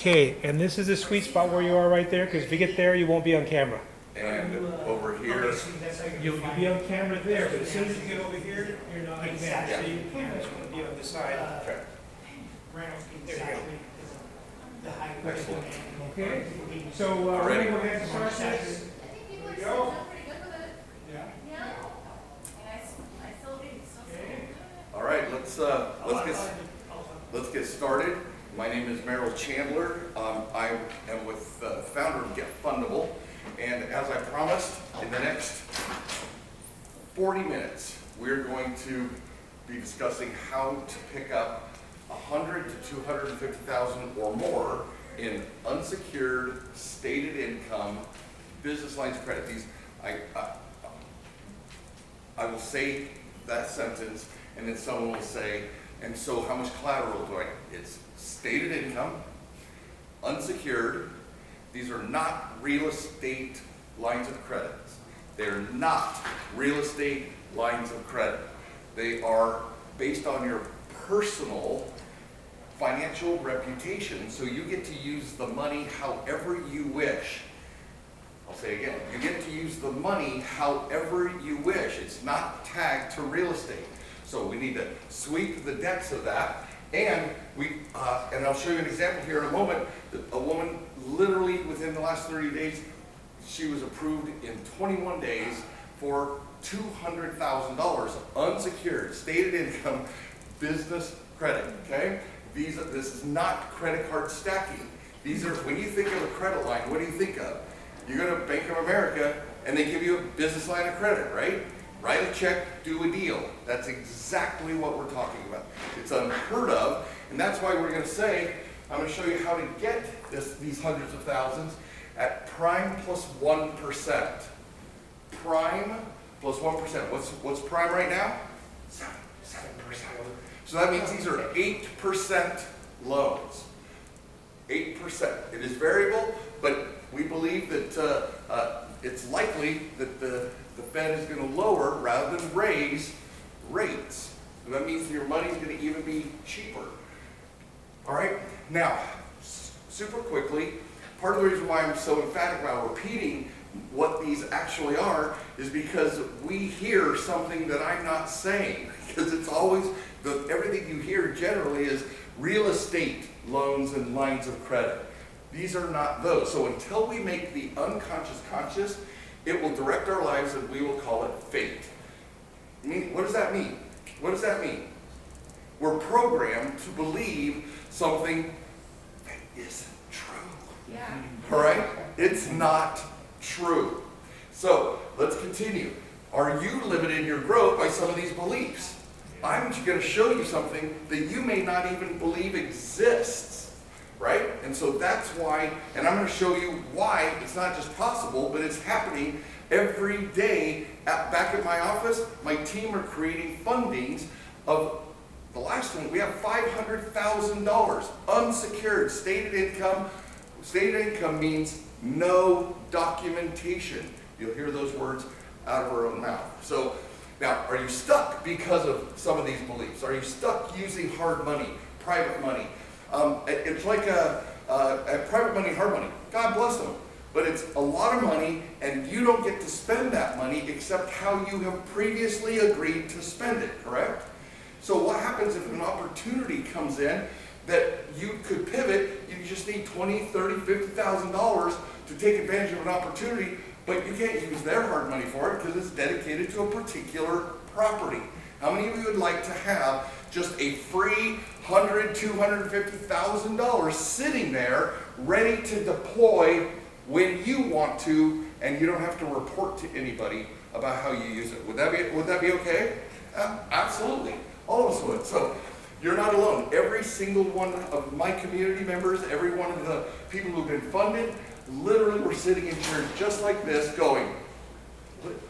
Okay, and this is the sweet spot where you are right there, because if you get there, you won't be on camera. And over here, You'll be on camera there, but as soon as you get over here, you're not on camera. Yeah. So your camera's gonna be on the side. okay. There you go. Excellent. Okay, so, All we're right. gonna go ahead and start this. There we go. Yeah. Yeah. I still do. All right, let's get started. My name is Merrill Chandler. I am with the founder of Fundable, and as I promised, in the next 40 minutes, we're going to be discussing how to pick up 100 to 250,000 or more in unsecured, stated income, business lines of credit. I will say that sentence, and then someone will say, and so how much collateral do I need? It's stated income, unsecured. These are not real estate lines of credit. They're not real estate lines of credit. They are based on your personal financial reputation, so you get to use the money however you wish. I'll say again, you get to use the money however you wish. It's not tagged to real estate. So we need to sweep the decks of that. And and I'll show you an example here in a moment. A woman literally within the last 30 days, she was approved in 21 days for $200,000 unsecured, stated income, business credit, okay? This is not credit card stacking. These are, when you think of a credit line, what do you think of? You go to Bank of America and they give you a business line of credit, right? Write a check, do a deal. That's exactly what we're talking about. It's unheard of, and that's why we're going to say, I'm going to show you how to get these hundreds of thousands at prime plus 1%. Prime plus 1%. What's prime right now? 7%. So that means these are 8% loans. 8%. It is variable, but we believe that it's likely that the Fed is going to lower rather than raise rates. So that means your money is going to even be cheaper. All right? Now, super quickly, part of the reason why I'm so emphatic about repeating what these actually are is because we hear something that I'm not saying. Because it's always, everything you hear generally is real estate loans and lines of credit. These are not those. So until we make the unconscious conscious, it will direct our lives and we will call it fate. What does that mean? What does that mean? We're programmed to believe something that isn't true. Yeah. All right? It's not true. So let's continue. Are you limited in your growth by some of these beliefs? I'm going to show you something that you may not even believe exists, right? And so that's why, and I'm going to show you why it's not just possible, but it's happening every day. Back at my office, my team are creating fundings of the last one. We have $500,000 unsecured stated income. Stated income means no documentation. You'll hear those words out of our own mouth. So now, are you stuck because of some of these beliefs? Are you stuck using hard money, private money? It's like a private money, hard money. God bless them. But it's a lot of money, and you don't get to spend that money except how you have previously agreed to spend it, correct? So what happens if an opportunity comes in that you could pivot? You just need $20,000, $30,000, $50,000 to take advantage of an opportunity, but you can't use their hard money for it because it's dedicated to a particular property. How many of you would like to have just a free $100,000, $250,000 sitting there ready to deploy when you want to, and you don't have to report to anybody about how you use it? Would that be okay? Absolutely. All of us would. So you're not alone. Every single one of my community members, every one of the people who've been funded, literally were sitting in chairs just like this going,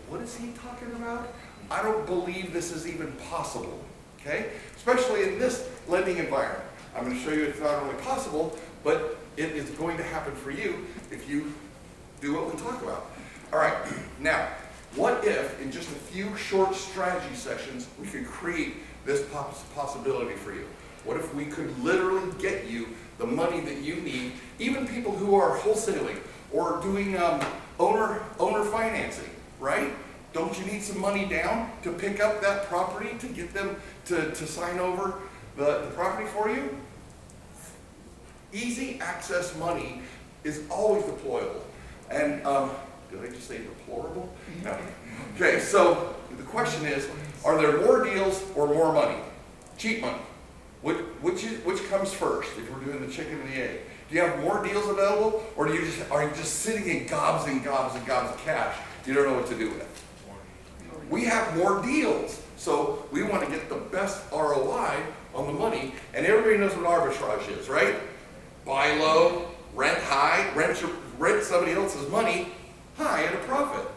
what is he talking about? I don't believe this is even possible, okay? Especially in this lending environment. I'm going to show you it's not only possible, but it is going to happen for you if you do what we talk about. All right, now, what if in just a few short strategy sessions we could create this possibility for you? What if we could literally get you the money that you need, even people who are wholesaling or doing owner financing, right? Don't you need some money down to pick up that property, to get them to sign over the property for you? Easy access money is always deployable. And did I just say deplorable? No. Okay, so the question is, are there more deals or more money? Cheap money. Which comes first if we're doing the chicken and the egg? Do you have more deals available, or are you just sitting in gobs and gobs and gobs of cash you don't know what to do with? We have more deals, so we want to get the best ROI on the money, and everybody knows what arbitrage is, right? Buy low, rent high, rent somebody else's money high at a profit.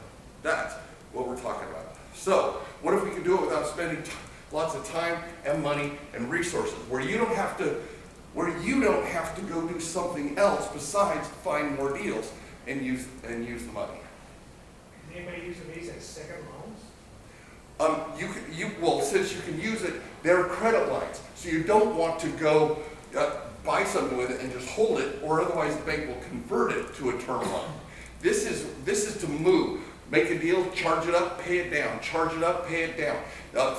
That's what we're talking about. So, what if we can do it without spending lots of time and money and resources, where you don't have to go do something else besides find more deals and use the money. Can anybody use these as second loans? Well, since you can use it, they're credit lines, so you don't want to go buy something with it and just hold it, or otherwise the bank will convert it to a term loan. This is to move. Make a deal, charge it up, pay it down. Charge it up, pay it down.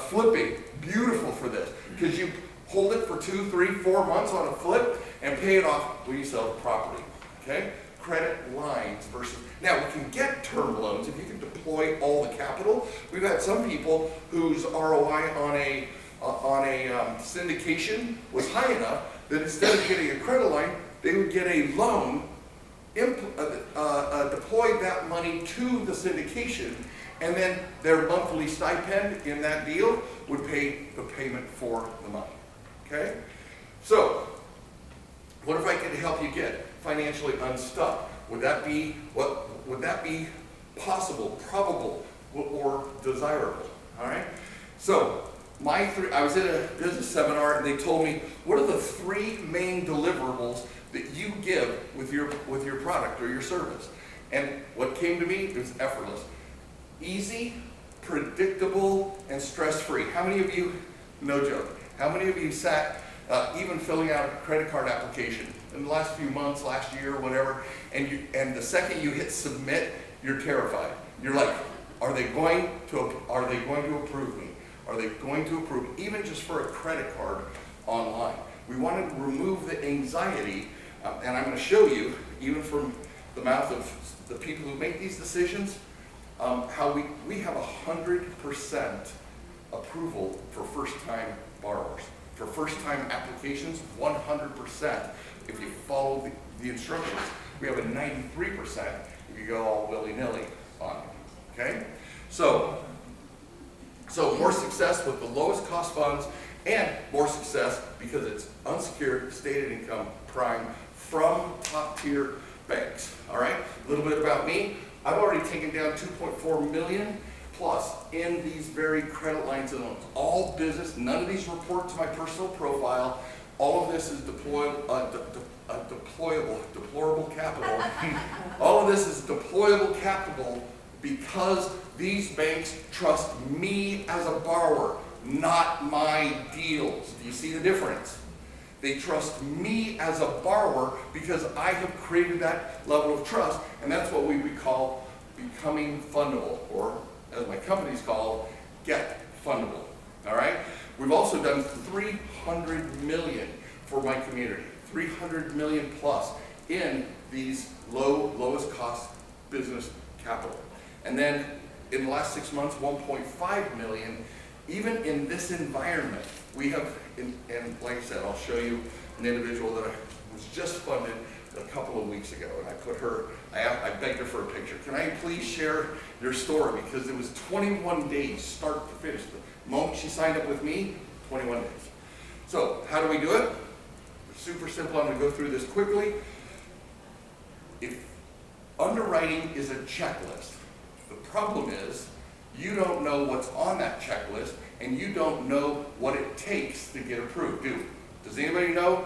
Flipping, beautiful for this, because you hold it for 2, 3, 4 months on a flip and pay it off when you sell the property. Okay? Credit lines versus, now we can get term loans if you can deploy all the capital. We've had some people whose ROI on a syndication was high enough that instead of getting a credit line, they would get a loan, deploy that money to the syndication, and then their monthly stipend in that deal would pay the payment for the money. Okay? So, what if I could help you get financially unstuck? Would that be possible, probable, or desirable? All right? So, I was at a business seminar and they told me, what are the 3 main deliverables that you give with your product or your service? And what came to me was effortless. Easy, predictable, and stress-free. How many of you, no joke, how many of you sat even filling out a credit card application in the last few months, last year, whatever, and the second you hit submit, you're terrified. You're like, are they going to approve me? Are they going to approve, even just for a credit card online? We want to remove the anxiety, and I'm going to show you, even from the mouth of the people who make these decisions, how we have 100% approval for first-time borrowers. For first-time applications, 100% if you follow the instructions. We have a 93% if you go all willy-nilly on it, okay? So more success with the lowest cost funds, and more success because it's unsecured, stated income, prime, from top-tier banks, all right? A little bit about me. I've already taken down $2.4 million plus in these very credit lines and loans. All business, none of these report to my personal profile. All of this is deplorable capital. All of this is deployable capital because these banks trust me as a borrower, not my deals. Do you see the difference? They trust me as a borrower because I have created that level of trust, and that's what we would call becoming fundable, or as my company's called, get fundable. All right? We've also done $300 million for my community, $300 million plus in these lowest cost business capital. And then in the last 6 months, 1.5 million. Even in this environment, we have, and like I said, I'll show you an individual that was just funded a couple of weeks ago, and I put her, I begged her for a picture. Can I please share your story? Because it was 21 days, start to finish. The moment she signed up with me, 21 days. So, how do we do it? It's super simple. I'm going to go through this quickly. If underwriting is a checklist, the problem is you don't know what's on that checklist, and you don't know what it takes to get approved. Does anybody know?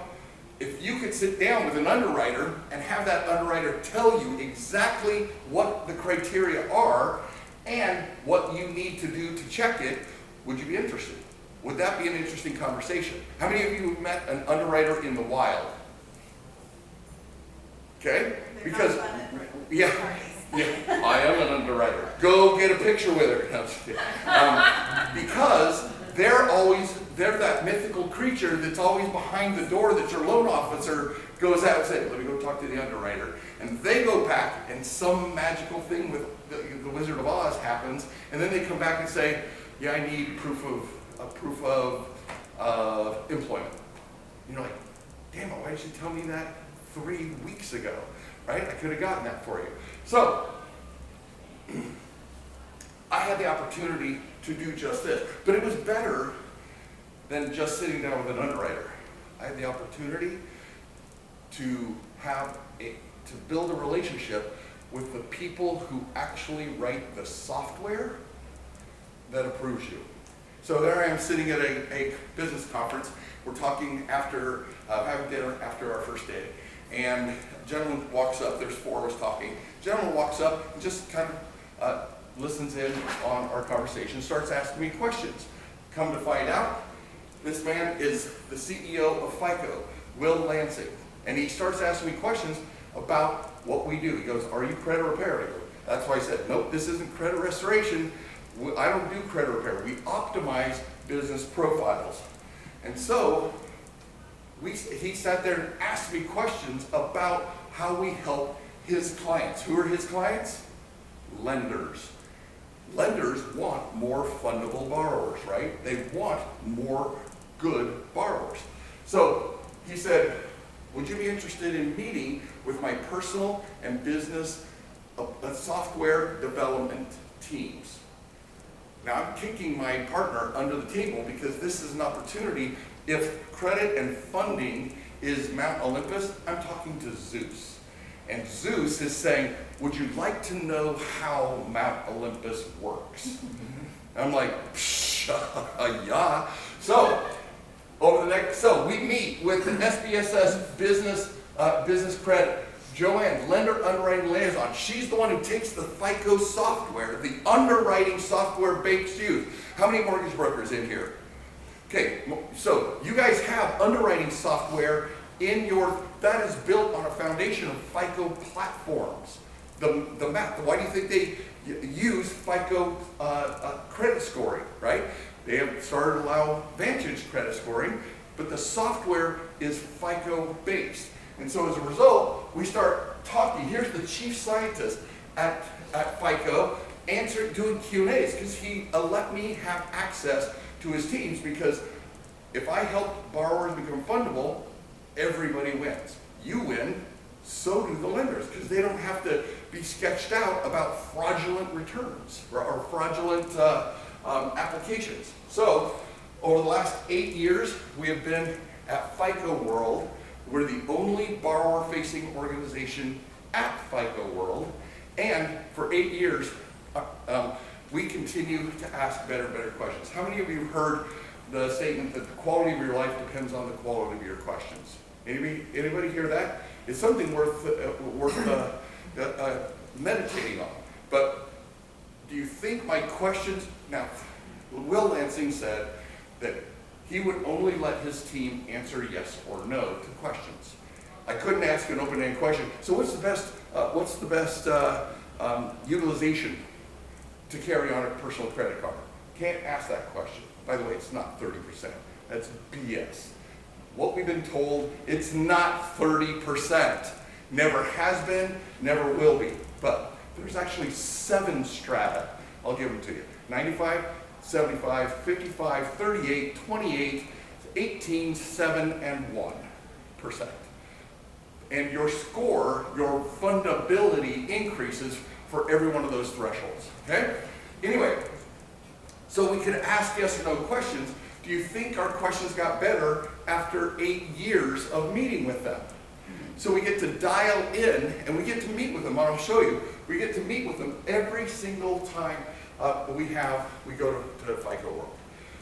If you could sit down with an underwriter and have that underwriter tell you exactly what the criteria are and what you need to do to check it, would you be interested? Would that be an interesting conversation? How many of you have met an underwriter in the wild? Okay? Because, yeah, I am an underwriter. Go get a picture with her. No, I'm just kidding. Because they're that mythical creature that's always behind the door that your loan officer goes out and says, let me go talk to the underwriter. And they go back and some magical thing with the Wizard of Oz happens, and then they come back and say, yeah, I need proof of employment. And you're like, damn it, why did you tell me that 3 weeks ago? Right? I could have gotten that for you. So, I had the opportunity to do just this, but it was better than just sitting down with an underwriter. I had the opportunity to build a relationship with the people who actually write the software that approves you. So there I am sitting at a business conference. We're talking after having dinner after our first day. And a gentleman walks up, there's 4 of us talking. Gentleman walks up and just kind of listens in on our conversation, starts asking me questions. Come to find out, this man is the CEO of FICO, Will Lansing. And he starts asking me questions about what we do. He goes, are you credit repair? I go, that's why I said, nope, this isn't credit restoration. I don't do credit repair. We optimize business profiles. And so, he sat there and asked me questions about how we help his clients. Who are his clients? Lenders. Lenders want more fundable borrowers, right? They want more good borrowers. So he said, would you be interested in meeting with my personal and business software development teams? Now I'm kicking my partner under the table because this is an opportunity. If credit and funding is Mount Olympus, I'm talking to Zeus. And Zeus is saying, would you like to know how Mount Olympus works? I'm like, yeah. So we meet with the SBSS business credit. Joanne, lender underwriting liaison. She's the one who takes the FICO software, the underwriting software Bates use. How many mortgage brokers in here? Okay, so you guys have underwriting software that is built on a foundation of FICO platforms. The map, why do you think they use FICO credit scoring, right? They have started to allow Vantage credit scoring, but the software is FICO based. And so as a result, we start talking. Here's the chief scientist at FICO doing Q&As because he let me have access to his teams, because if I help borrowers become fundable, everybody wins. You win, so do the lenders, because they don't have to be sketched out about fraudulent returns or fraudulent applications. So over the last 8 years, we have been at FICO World. We're the only borrower-facing organization at FICO World, and for 8 years, we continue to ask better and better questions. How many of you have heard the statement that the quality of your life depends on the quality of your questions? Anybody hear that? It's something worth meditating on. But do you think my questions? Now, Will Lansing said that he would only let his team answer yes or no to questions. I couldn't ask an open-ended question. So what's the best utilization to carry on a personal credit card? Can't ask that question. By the way, it's not 30%. That's BS. What we've been told, it's not 30%. Never has been, never will be. But there's actually 7 strata. I'll give them to you. 95, 75, 55, 38, 28, 18, 7, and 1%. And your score, your fundability increases for every one of those thresholds. Okay? Anyway, so we can ask yes or no questions. Do you think our questions got better after 8 years of meeting with them? So we get to dial in and we get to meet with them. I'll show you. We get to meet with them every single time we go to FICO World.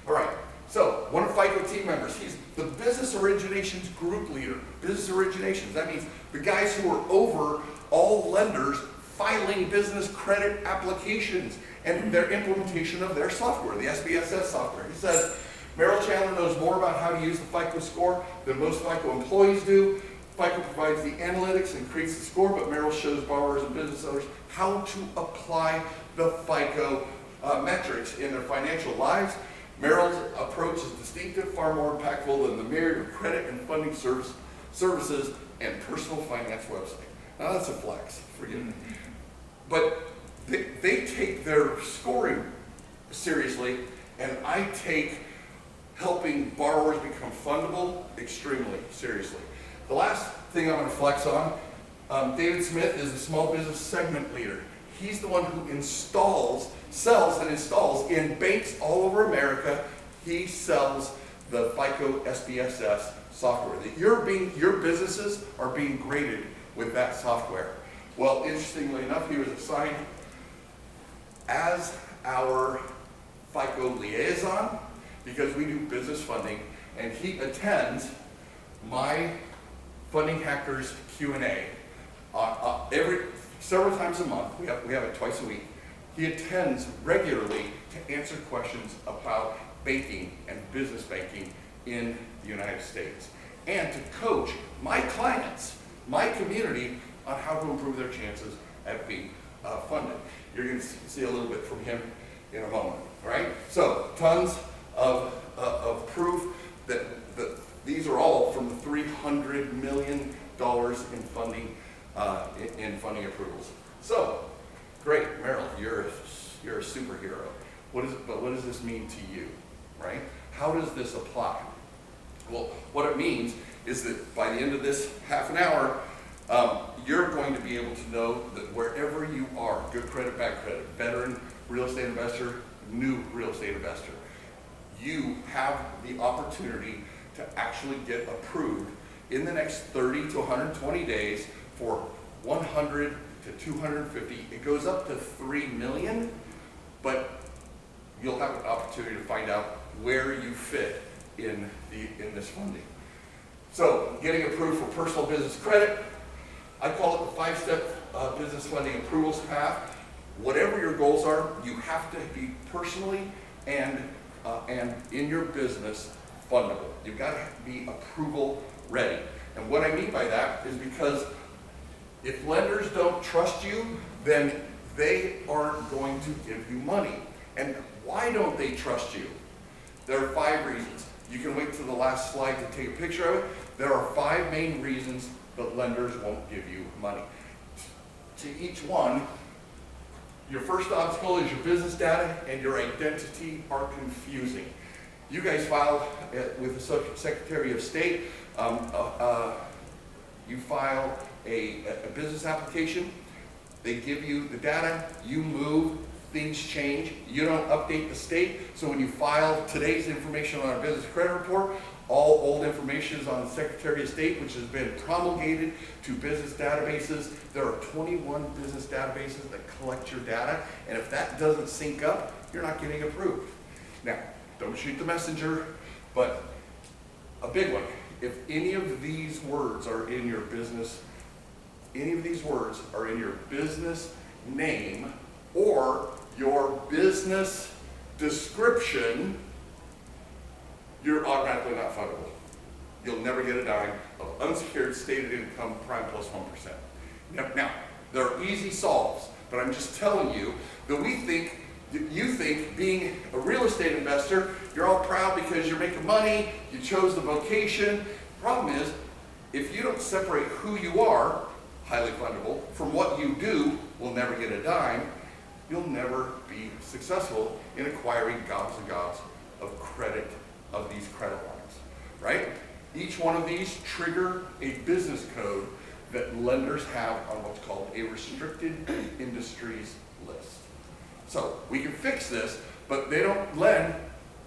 All right. So one of FICO team members, he's the business originations group leader. Business originations, that means the guys who are over all lenders filing business credit applications and their implementation of their software, the SBSS software. He says, Merrill Chandler knows more about how to use the FICO score than most FICO employees do. FICO provides the analytics and creates the score, but Merrill shows borrowers and business owners how to apply the FICO metrics in their financial lives. Merrill's approach is distinctive, far more impactful than the myriad of credit and funding services and personal finance website. Now that's a flex, forgive me. But they take their scoring seriously, and I take helping borrowers become fundable extremely seriously. The last thing I'm going to flex on, David Smith is a small business segment leader. He's the one who sells and installs in banks all over America. He sells the FICO SPSS software. That your businesses are being graded with that software. Well, interestingly enough, he was assigned as our FICO liaison because we do business funding, and he attends my Funding Hackers Q&A several times a month. We have it twice a week. He attends regularly to answer questions about banking and business banking in the United States, and to coach my clients, my community, on how to improve their chances at being funded. You're going to see a little bit from him in a moment, right? So, tons of proof that these are all from the $300 million in funding approvals. So, great, Merrill, you're a superhero. But what does this mean to you, right? How does this apply? Well, what it means is that by the end of this half an hour, you're going to be able to know that wherever you are, good credit, bad credit, veteran, real estate investor, new real estate investor, you have the opportunity to actually get approved in the next 30 to 120 days for 100 to 250. It goes up to 3 million, but you'll have an opportunity to find out where you fit in this funding. So, getting approved for personal business credit, I call it the 5-step business funding approvals path. Whatever your goals are, you have to be personally and in your business fundable. You've got to be approval ready. And what I mean by that is because if lenders don't trust you, then they aren't going to give you money. And why don't they trust you? There are 5 reasons. You can wait to the last slide to take a picture of it. There are 5 main reasons that lenders won't give you money. To each one, your first obstacle is your business data and your identity are confusing. You guys filed with the Secretary of State. You file a business application. They give you the data. You move. Things change. You don't update the state. So when you file today's information on our business credit report, all old information is on the Secretary of State, which has been promulgated to business databases. There are 21 business databases that collect your data, and if that doesn't sync up, you're not getting approved. Now, don't shoot the messenger, but a big one. If any of these words are in your business, name or your business description, you're automatically not fundable. You'll never get a dime of unsecured stated income prime plus 1%. Now, there are easy solves, but I'm just telling you that you think being a real estate investor, you're all proud because you're making money, you chose the vocation. Problem is, if you don't separate who you are, highly fundable, from what you do, will never get a dime, you'll never be successful in acquiring gobs and gobs of credit, of these credit lines, right? Each one of these trigger a business code that lenders have on what's called a restricted industries list. So we can fix this, but they don't lend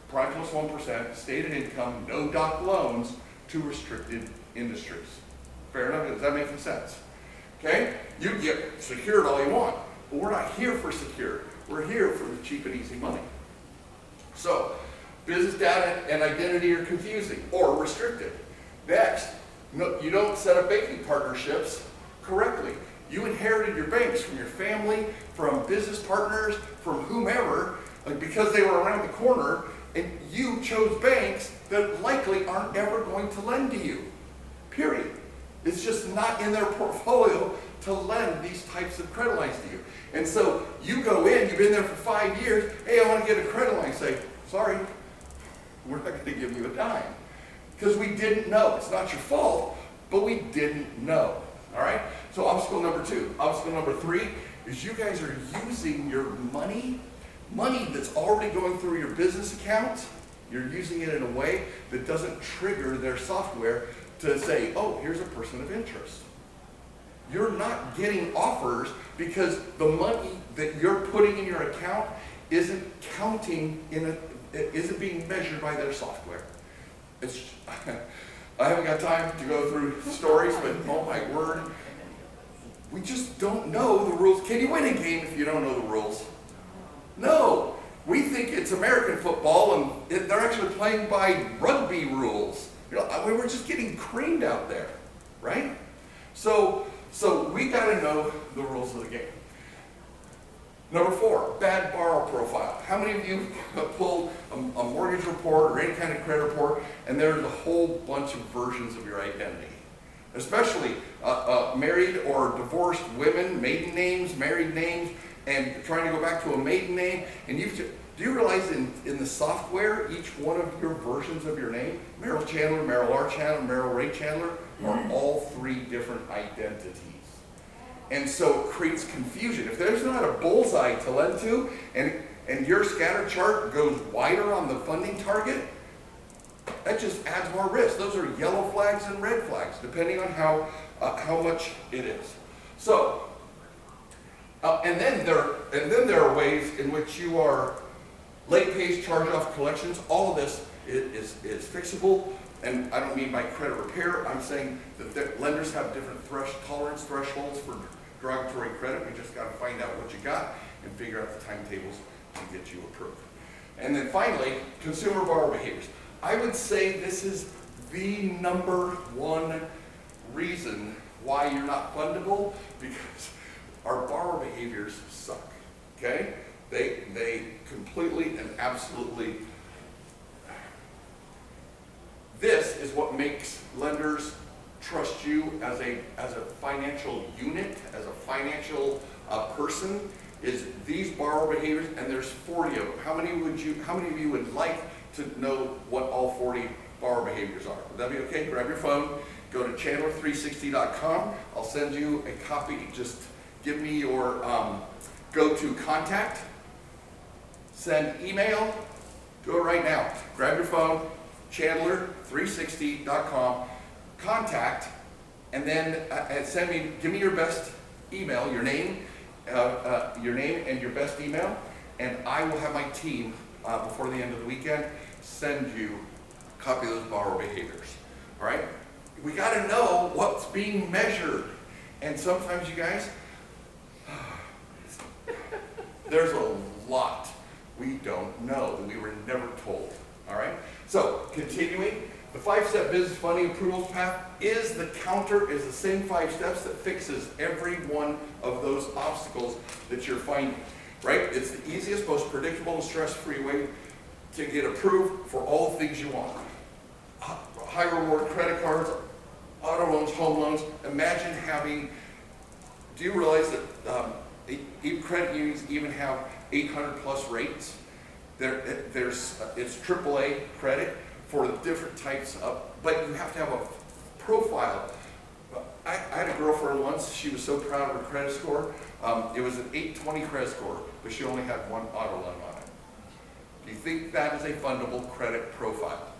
prime plus 1%, stated income, no doc loans to restricted industries. Fair enough? Does that make sense? Okay? You can get secured all you want, but we're not here for secured. We're here for the cheap and easy money. So, business data and identity are confusing or restricted. Next, you don't set up banking partnerships correctly. You inherited your banks from your family, from business partners, from whomever, because they were around the corner, And you chose banks that likely aren't ever going to lend to you, period. It's just not in their portfolio to lend these types of credit lines to you. And so you go in, you've been there for 5 years, hey, I want to get a credit line. Say, sorry, we're not going to give you a dime. Because we didn't know. It's not your fault, but we didn't know. All right? So obstacle number 2. Obstacle number 3 is you guys are using your money that's already going through your business account. You're using it in a way that doesn't trigger their software to say, oh, here's a person of interest. You're not getting offers because the money that you're putting in your account isn't counting isn't being measured by their software. I haven't got time to go through stories, but oh my word, we just don't know the rules. Can you win a game if you don't know the rules? No. We think it's American football, and they're actually playing by rugby rules. You know, we're just getting creamed out there, right? So we got to know the rules of the game. Number 4, bad borrower profile. How many of you have pulled a mortgage report or any kind of credit report, and there's a whole bunch of versions of your identity? Especially married or divorced women, maiden names, married names, and trying to go back to a maiden name. And do you realize in the software, each one of your versions of your name, Merrill Chandler, Merrill R. Chandler, Merrill Ray Chandler, are all 3 different identities. And so it creates confusion. If there's not a bullseye to lend to, and your scatter chart goes wider on the funding target, that just adds more risk. Those are yellow flags and red flags, depending on how much it is. So, and then there are ways in which you are late pays, charge-off, collections. All of this is fixable. And I don't mean by credit repair. I'm saying that lenders have different tolerance thresholds for derogatory credit. We just got to find out what you got and figure out the timetables to get you approved. And then finally, consumer borrower behaviors. I would say this is the number 1 reason why you're not fundable, because our borrower behaviors suck. Okay? They completely and absolutely. This is what makes lenders trust you as a financial unit, as a financial person, is these borrower behaviors, and there's 40 of them. How many of you would like to know what all 40 borrower behaviors are? Would that be okay? Grab your phone, go to chandler360.com. I'll send you a copy. Just give me your go to contact, send email, do it right now. Grab your phone, chandler360.com, contact, and then give me your best email, your name and your best email, and I will have my team before the end of the weekend send you a copy of those borrower behaviors. All right? We got to know what's being measured, and sometimes, you guys, there's a lot we don't know that we were never told. All right? So, continuing, the 5-step business funding approvals path is the same 5 steps that fixes every one of those obstacles that you're finding, right? It's the easiest, most predictable, and stress-free way to get approved for all the things you want. High reward credit cards, auto loans, home loans. Imagine do you realize that credit unions even have 800 plus rates? It's AAA credit for the different types of, but you have to have a profile. I had a girlfriend once, she was so proud of her credit score. It was an 820 credit score, but she only had 1 auto loan on it. Do you think that is a fundable credit profile?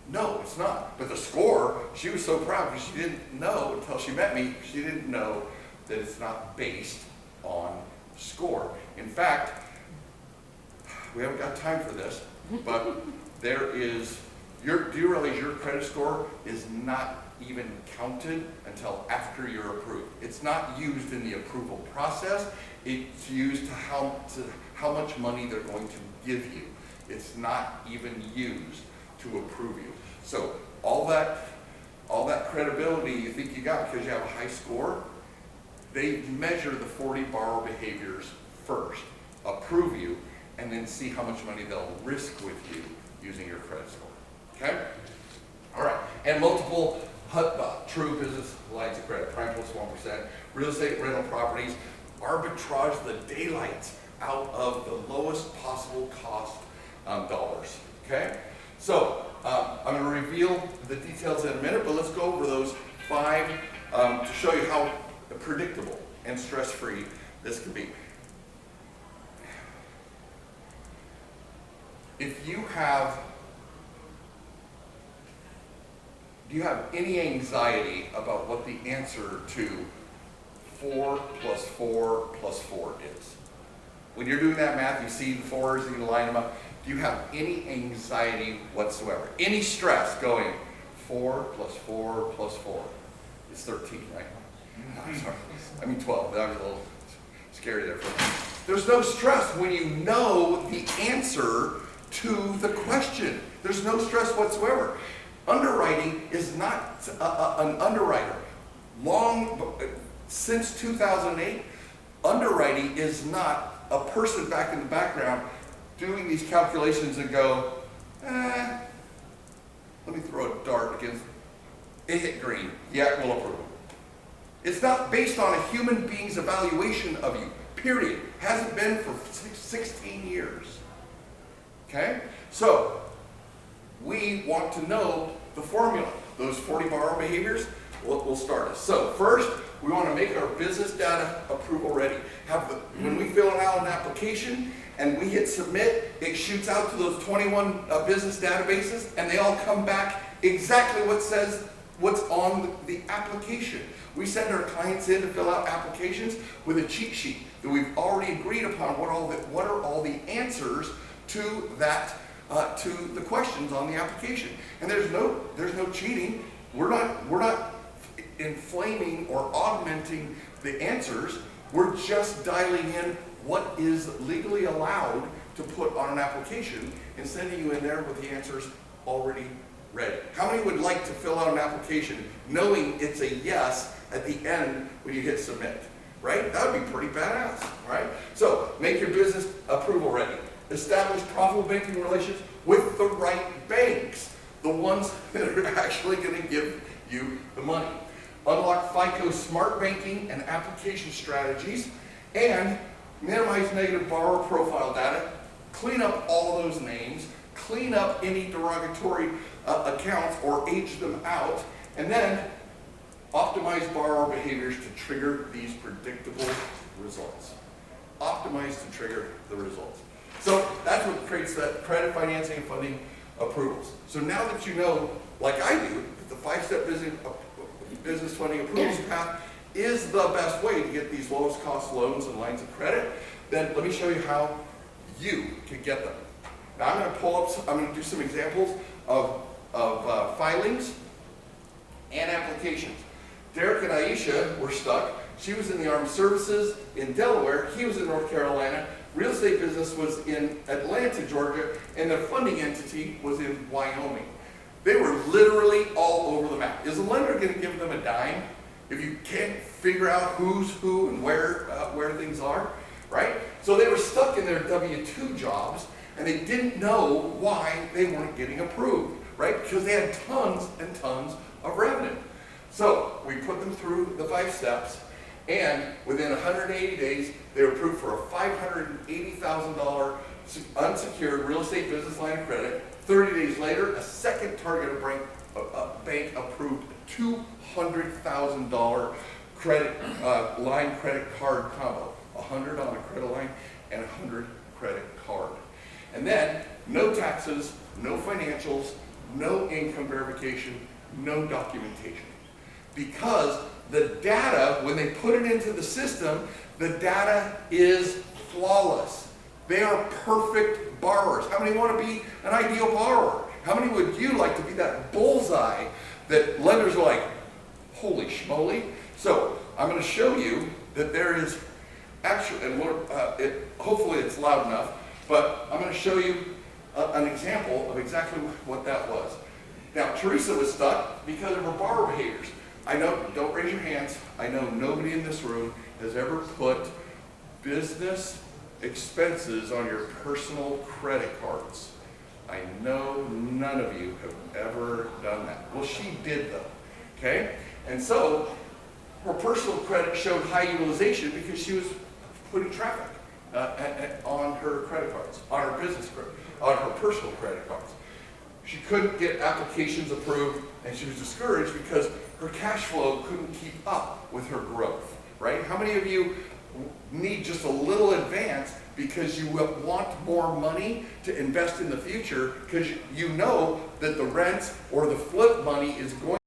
No, it's not. But the score, she was so proud because she didn't know until she met me, she didn't know that it's not based on score. In fact, we haven't got time for this, but do you realize your credit score is not even counted until after you're approved? It's not used in the approval process. It's used to how much money they're going to give you. It's not even used to approve you. So all that credibility you think you got because you have a high score, they measure the 40 borrower behaviors first, approve you, and then see how much money they'll risk with you using your credit score. Okay? All right. And multiple true business lines of credit, prime plus 1%, real estate rental properties, arbitrage the daylight out of the lowest possible cost dollars. Okay? So I'm going to reveal the details in a minute, but let's go over those 5 to show you how predictable and stress-free this can be. If you have, do you have any anxiety about what the answer to 4 plus 4 plus 4 is? When you're doing that math, you see the 4s and you line them up. Do you have any anxiety whatsoever? Any stress going 4 plus 4 plus 4? It's 13, right? No, I'm sorry. I mean 12. That was a little scary there for me. There's no stress when you know the answer to the question. There's no stress whatsoever. Underwriting is not an underwriter. Since 2008, underwriting is not a person back in the background doing these calculations and go, let me throw a dart against, it hit green, yeah, we'll approve it. It's not based on a human being's evaluation of you, period. Hasn't been for 16 years. Okay? So, we want to know the formula. Those 40 borrower behaviors will start us. So, first, we want to make our business data approval ready. When we fill out an application and we hit submit, it shoots out to those 21 business databases, and they all come back exactly what's on the application. We send our clients in to fill out applications with a cheat sheet that we've already agreed upon what are all the answers to that to the questions on the application. And there's no cheating. We're not inflaming or augmenting the answers. We're just dialing in what is legally allowed to put on an application and sending you in there with the answers already ready. How many would like to fill out an application knowing it's a yes at the end when you hit submit? Right? That would be pretty badass, right? So make your business approval ready. Establish profitable banking relations with the right banks, the ones that are actually going to give you the money. Unlock FICO smart banking and application strategies, and minimize negative borrower profile data. Clean up all of those names. Clean up any derogatory accounts or age them out, and then optimize borrower behaviors to trigger these predictable results. Optimize to trigger the results. So that's what creates that credit, financing, and funding approvals. So now that you know, like I do, that the 5-step business funding approvals path is the best way to get these lowest cost loans and lines of credit, then let me show you how you can get them. Now I'm going to do some examples of filings and applications. Derek and Aisha were stuck. She was in the Armed Services in Delaware. He was in North Carolina. Real estate business was in Atlanta, Georgia, and the funding entity was in Wyoming. They were literally all over the map. Is the lender going to give them a dime if you can't figure out who's who and where things are, right? So they were stuck in their W-2 jobs, and they didn't know why they weren't getting approved, right? Because they had tons and tons of revenue. So we put them through the 5 steps, and within 180 days, they were approved for a $580,000 unsecured real estate business line of credit. 30 days later, a second target bank approved a $200,000 credit card combo. 100 on a credit line and 100 credit card. And then no taxes, no financials, no income verification, no documentation. Because the data, when they put it into the system, the data is flawless. They are perfect borrowers. How many want to be an ideal borrower? How many would you like to be that bullseye that lenders are like, holy schmoly? So I'm going to show you that there is actually, and hopefully it's loud enough, but I'm going to show you an example of exactly what that was. Now, Teresa was stuck because of her borrower behaviors. I know, don't raise your hands, I know nobody in this room has ever put business expenses on your personal credit cards. I know none of you have ever done that. Well, she did though, okay? And so her personal credit showed high utilization because she was putting traffic on her credit cards, on her business credit, on her personal credit cards. She couldn't get applications approved, and she was discouraged because her cash flow couldn't keep up with her growth, right? How many of you need just a little advance because you want more money to invest in the future because you know that the rent or the flip money is going